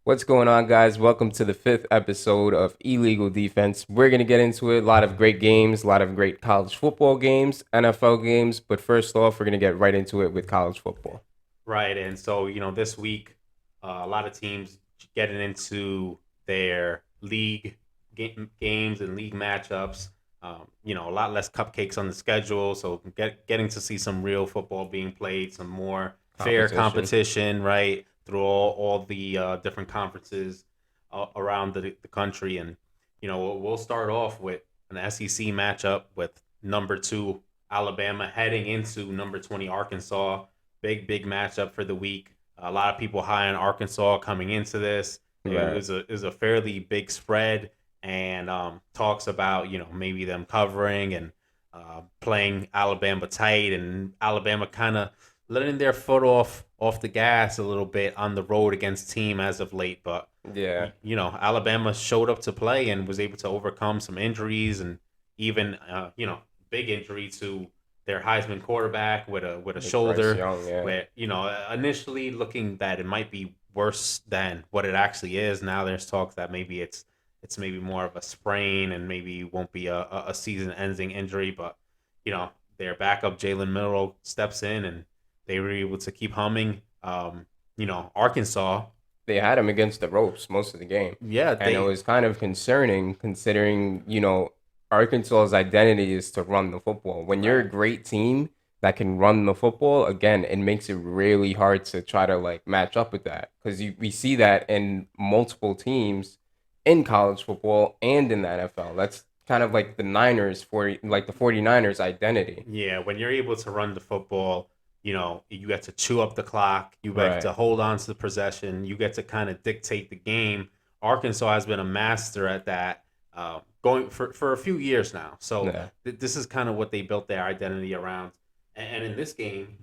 What's going on, guys? Welcome to the fifth episode of Illegal Defense. We're going to get into it. A lot of great games, a lot of great college football games, NFL games. But first off, we're going to get right into it with college football. Right. And so, this week, a lot of teams getting into their league games and league matchups. A lot less cupcakes on the schedule. So, getting to see some real football being played, some more fair Competition. competition, right, through all the different conferences around the country. And, we'll start off with an SEC matchup with number two Alabama heading into number 20 Arkansas. Big matchup for the week. A lot of people high on Arkansas coming into this. It Right. was a fairly big spread, and talks about maybe them covering and playing Alabama tight, and Alabama kind of letting their foot off the gas a little bit on the road against team as of late. But Yeah. Alabama showed up to play and was able to overcome some injuries and even big injury to their Heisman quarterback with a With Bryce shoulder, Young, yeah. where initially looking that it might be worse than what it actually is. Now there's talk that maybe it's maybe more of a sprain and maybe won't be a season ending injury. But their backup Jalen Milroe steps in and they were able to keep humming. Arkansas, They had him against the ropes most of the game. yeah, And it they was kind of concerning considering, Arkansas's identity is to run the football. When you're a right. great team that can run the football, again, it makes it really hard to try to like match up with that because we see that in multiple teams in college football and in the NFL. That's kind of like the Niners for like the 49ers identity. Yeah, when you're able to run the football, you get to chew up the clock, you get Right. to hold on to the possession, you get to kind of dictate the game. Arkansas has been a master at that, going for a few years now. So Yeah. this is kind of what they built their identity around. And in this game,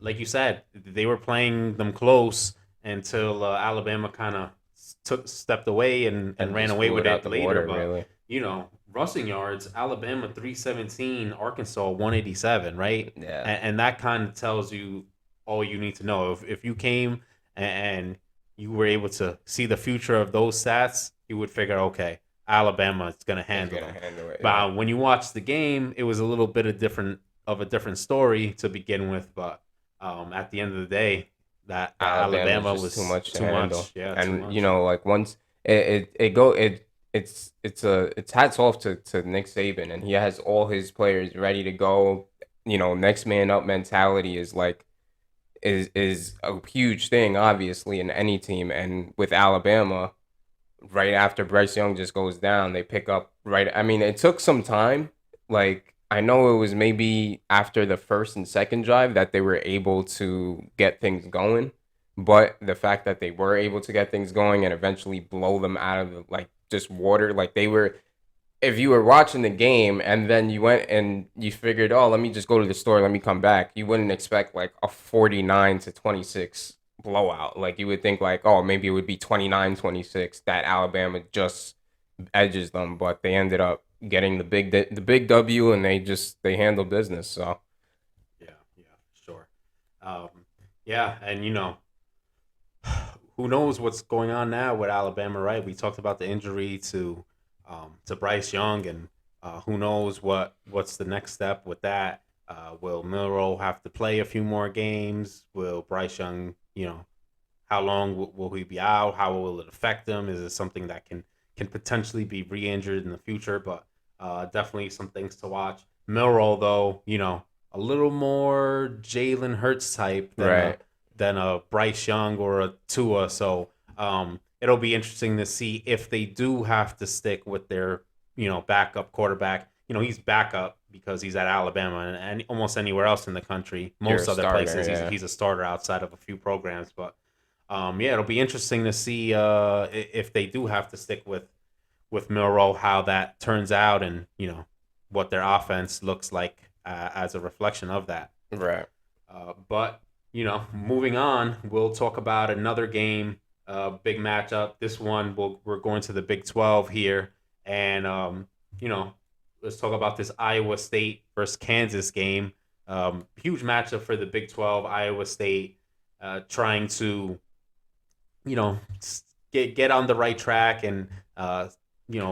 like you said, they were playing them close until Alabama kind of stepped away and And ran just away blew with it out it the later. water, But really. rushing yards, Alabama 317, Arkansas 187, right? Yeah. And that kind of tells you all you need to know. If you came and you were able to see the future of those stats, you would figure, okay, Alabama is going to He's handle gonna them. handle it. But Yeah. when you watch the game, it was a little bit of a different story to begin with. But at the end of the day, that Alabama is Alabama just too was much to too handle. much. Yeah, too And much. like once it go it's hats off to Nick Saban, and he has all his players ready to go. Next man up mentality is like is a huge thing, obviously, in any team. And with Alabama, right after Bryce Young just goes down, they pick up right. I mean, it took some time. Like I know it was maybe after the first and second drive that they were able to get things going, but the fact that they were able to get things going and eventually blow them out of the like just water, like they were. If you were watching the game and then you went and you figured, oh, let me just go to the store, let me come back, you wouldn't expect like a 49-26 blowout. Like you would think like, oh, maybe it would be 29-26 that Alabama just edges them, but they ended up getting the big W and they handled business. So Yeah, yeah, sure. Um, yeah, and who knows what's going on now with Alabama, right? We talked about the injury to Bryce Young, and who knows what's the next step with that? Will Milroe have to play a few more games? Will Bryce Young, how long will he be out? How will it affect him? Is it something that can potentially be re-injured in the future? But definitely some things to watch. Milroe, though, a little more Jalen Hurts type right, than a Bryce Young or a Tua. So it'll be interesting to see if they do have to stick with their backup quarterback. He's backup because he's at Alabama and almost anywhere else in the country. you're a Most other starter, places, yeah. he's a starter outside of a few programs. But yeah, it'll be interesting to see if they do have to stick with Milroe, how that turns out, and what their offense looks like as a reflection of that. Right. But moving on, we'll talk about another game, big matchup. This one, we're going to the Big 12 here, and you know, let's talk about this Iowa State versus Kansas game. Huge matchup for the Big 12. Iowa State trying to you know, get on the right track and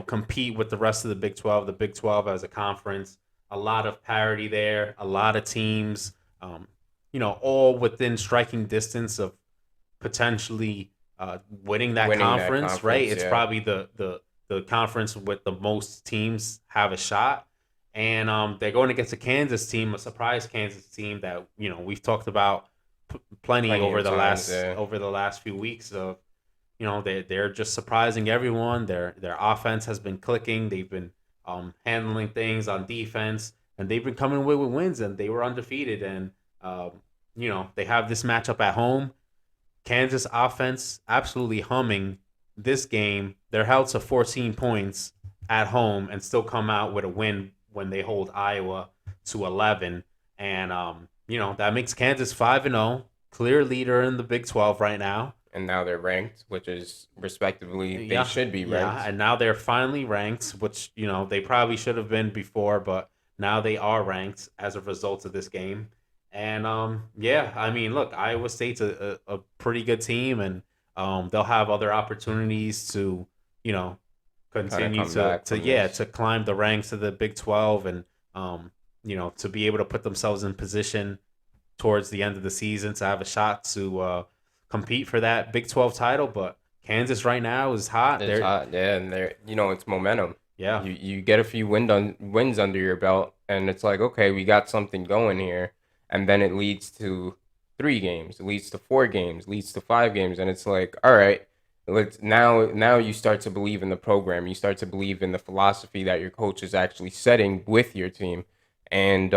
compete with the rest of the Big 12. The Big 12 as a conference, a lot of parity there, a lot of teams, all within striking distance of potentially winning that Winning that conference. Right, conference, it's yeah. probably the conference with the most teams have a shot. And they're going against a Kansas team, a surprise Kansas team that we've talked about plenty Plenty over of the times, last yeah. over the last few weeks of they're just surprising everyone. Their offense has been clicking. They've been handling things on defense, and they've been coming away with wins. And they were undefeated. And they have this matchup at home. Kansas offense absolutely humming this game. They're held to 14 points at home and still come out with a win when they hold Iowa to 11. And that makes Kansas 5-0, clear leader in the Big 12 right now. And now they're ranked, which is respectively they Yeah, should be yeah, ranked. and now they're finally ranked, which they probably should have been before, but now they are ranked as a result of this game. And yeah, I mean, look, Iowa State's a pretty good team, and they'll have other opportunities to you know Kind of continue come to back to from yeah this. to climb the ranks of the Big 12 and to be able to put themselves in position towards the end of the season to have a shot to compete for that Big 12 title. But Kansas right now is hot. It's They're hot, yeah, and they're it's momentum. yeah, You get a few wins under your belt, and it's like, okay, we got something going here, and then it leads to 3 games, it leads to 4 games, leads to 5 games, and it's like, all right, let's now you start to believe in the program, you start to believe in the philosophy that your coach is actually setting with your team, and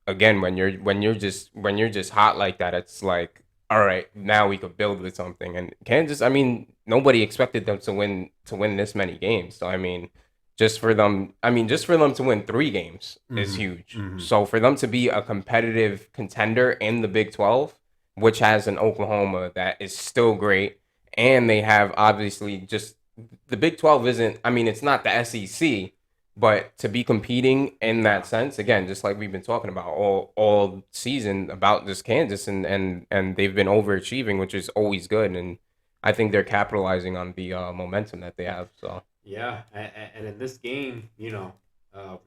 again, when you're just hot like that, it's like, all right, now we could build with something. And Kansas, I mean, nobody expected them to win this many games. So I mean, just for them to win 3 games is mm-hmm, huge. mm-hmm. So for them to be a competitive contender in the Big 12, which has an Oklahoma that is still great, and they have obviously just the Big 12 isn't, I mean, it's not the SEC, but to be competing in that Yeah, sense, again, just like we've been talking about all season about this Kansas, and they've been overachieving, which is always good. And I think they're capitalizing on the momentum that they have. So yeah, and in this game, uh,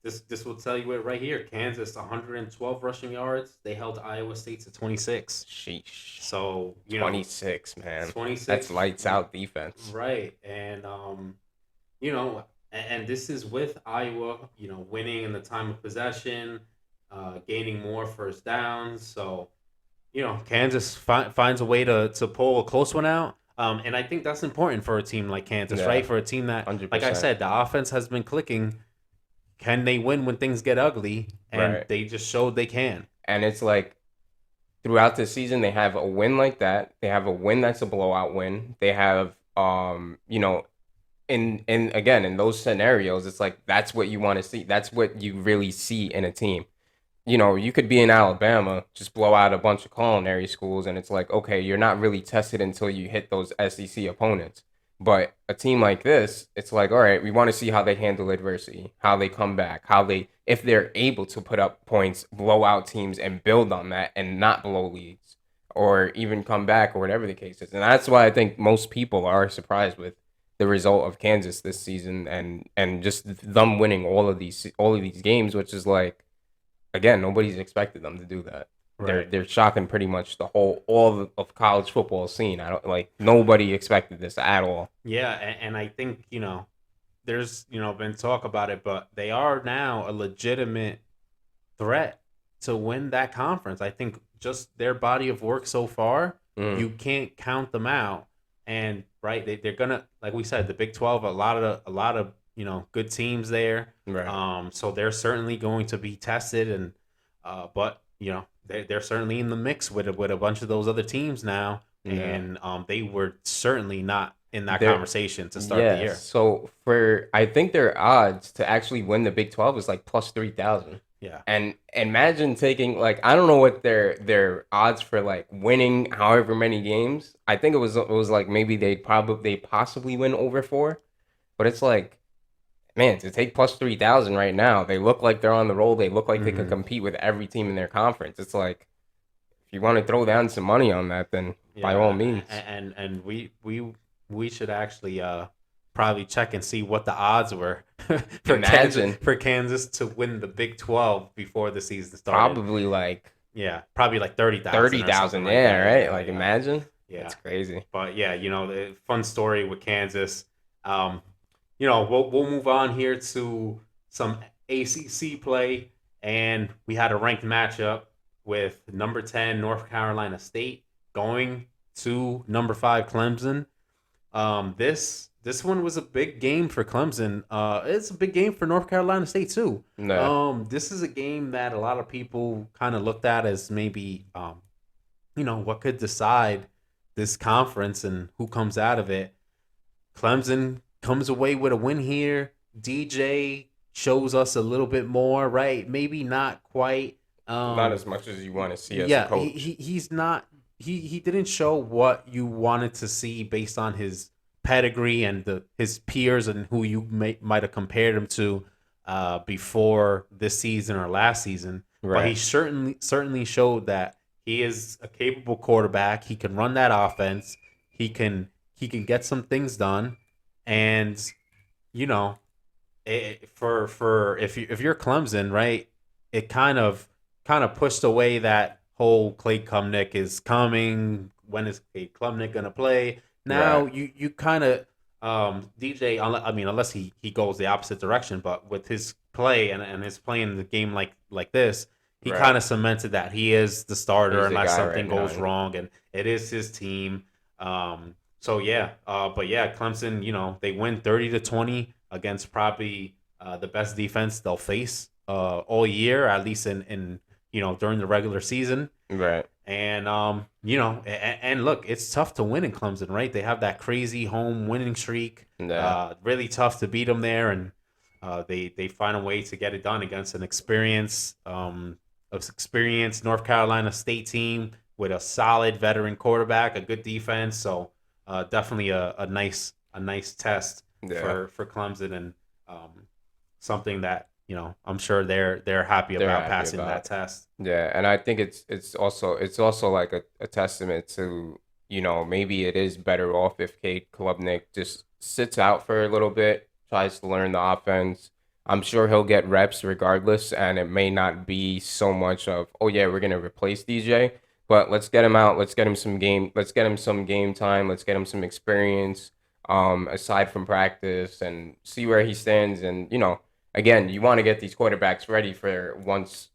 this will tell you it right here. Kansas 112 rushing yards. They held Iowa State to 26. sheesh, So 26, man, that's 26, lights out defense. right? And and this is with Iowa, winning in the time of possession, gaining more first downs. So Kansas finds a way to pull a close one out. And I think that's important for a team like Kansas, Yeah, right? For a team that, hundred like I percent. said, the offense has been clicking. Can they win when things get ugly? And Right, they just showed they can. and it's like throughout the season they have a win like that. They have a win that's a blowout win. They have in again in those scenarios, it's like that's what you want to see. That's what you really see in a team. You could be in Alabama, just blow out a bunch of culinary schools, and it's like, okay, you're not really tested until you hit those SEC opponents. But a team like this, it's like, all right, we want to see how they handle adversity, how they come back, if they're able to put up points, blow out teams, and build on that and not blow leads or even come back or whatever the case is. And that's why I think most people are surprised with the result of Kansas this season and just them winning all of these games, which is like, again, nobody's expected them to do that. They're Right. they're shocking pretty much all of college football scene. I don't like nobody expected this at all. Yeah, and I think there's been talk about it, but they are now a legitimate threat to win that conference. I think just their body of work so far, Mm, you can't count them out. And right, they're gonna, like we said, the Big 12, a lot of good teams there. right. So they're certainly going to be tested, and but they're certainly in the mix with a bunch of those other teams now, Yeah. and they were certainly not in that They're conversation to start the yes. year. So for I think their odds to actually win the Big 12 is like plus 3,000. Yeah. And imagine taking like I don't know what their odds for like winning however many games. I think it was like maybe they possibly win over 4, but it's like, man, to take plus 3,000 right now, they look like they're on the roll. They look like they can Hmm. compete with every team in their conference. It's like, if you want to throw down some money on that, then by all Yeah, means. and we should actually probably check and see what the odds were Imagine For Kansas to win the Big 12 before the season started. probably like Yeah, probably like 30,000 or something 30,000. like Yeah, that. right. Yeah, Like yeah, imagine. yeah. That's crazy. But yeah, the fun story with Kansas. Um, we'll move on here to some ACC play, and we had a ranked matchup with number 10 North Carolina State going to number 5 Clemson. This one was a big game for Clemson. It's a big game for North Carolina State too. No, This is a game that a lot of people kind of looked at as maybe what could decide this conference and who comes out of it. Clemson comes away with a win here. DJ shows us a little bit more, right? Maybe not quite. not as much as you want to see as a Yeah, coach. he's not. He didn't show what you wanted to see based on his pedigree and his peers and who you might have compared him to before this season or last season. But he Right. certainly showed that he is a capable quarterback. He can run that offense. He can get some things done, and you know, for if you're Clemson, right, it kind of pushed away that whole Clay Klubnik is coming. When is Clay Klubnik gonna play? Now Right. you kind of DJ. I mean, unless he goes the opposite direction, but with his play and his playing the game like this, he kind Right. of cemented that he is the starter He's the unless guy right something now. goes wrong, and it is his team. So yeah, but yeah, Clemson, they win 30-20 against probably the best defense they'll face all year, at least in during the regular season. Right. And and look, it's tough to win in Clemson, right? They have that crazy home winning streak. Yeah. Really tough to beat them there, and they find a way to get it done against an experienced North Carolina State team with a solid veteran quarterback, a good defense. So definitely a nice test Yeah. for Clemson, and something that I'm sure they're happy They're about happy passing about. that test. Yeah, and I think it's also like a testament to, maybe it is better off if Kate Klubnik just sits out for a little bit, tries to learn the offense. I'm sure he'll get reps regardless, and it may not be so much of, oh yeah, we're gonna replace DJ, but let's get him out, let's get him some game time, let's get him some experience, aside from practice and see where he stands. And again, you want to get these quarterbacks ready for once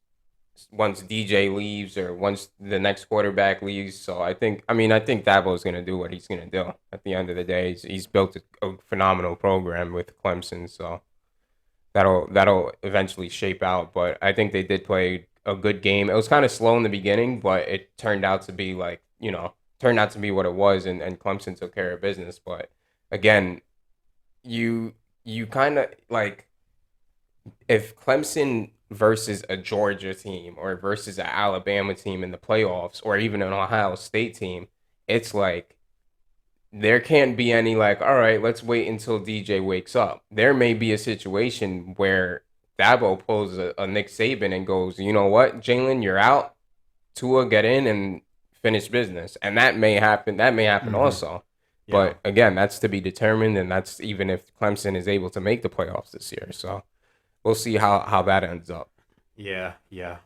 DJ leaves or once the next quarterback leaves. So I think Dabo's going to do what he's going to do. At the end of the day, he's built a phenomenal program with Clemson, so that'll eventually shape out. But I think they did play a good game. It was kind of slow in the beginning, but it turned out to be what it was, and Clemson took care of business. But again, you kind of like, if Clemson versus a Georgia team or versus an Alabama team in the playoffs or even an Ohio State team, it's like there can't be any like, all right, let's wait until DJ wakes up. There may be a situation where Dabo pulls a Nick Saban and goes, you know what, Jalen, you're out. Tua, get in and finish business. And that may happen. That may happen Hmm. also. Yeah. But again, that's to be determined, and that's even if Clemson is able to make the playoffs this year. So we'll see how that ends up. Yeah, yeah.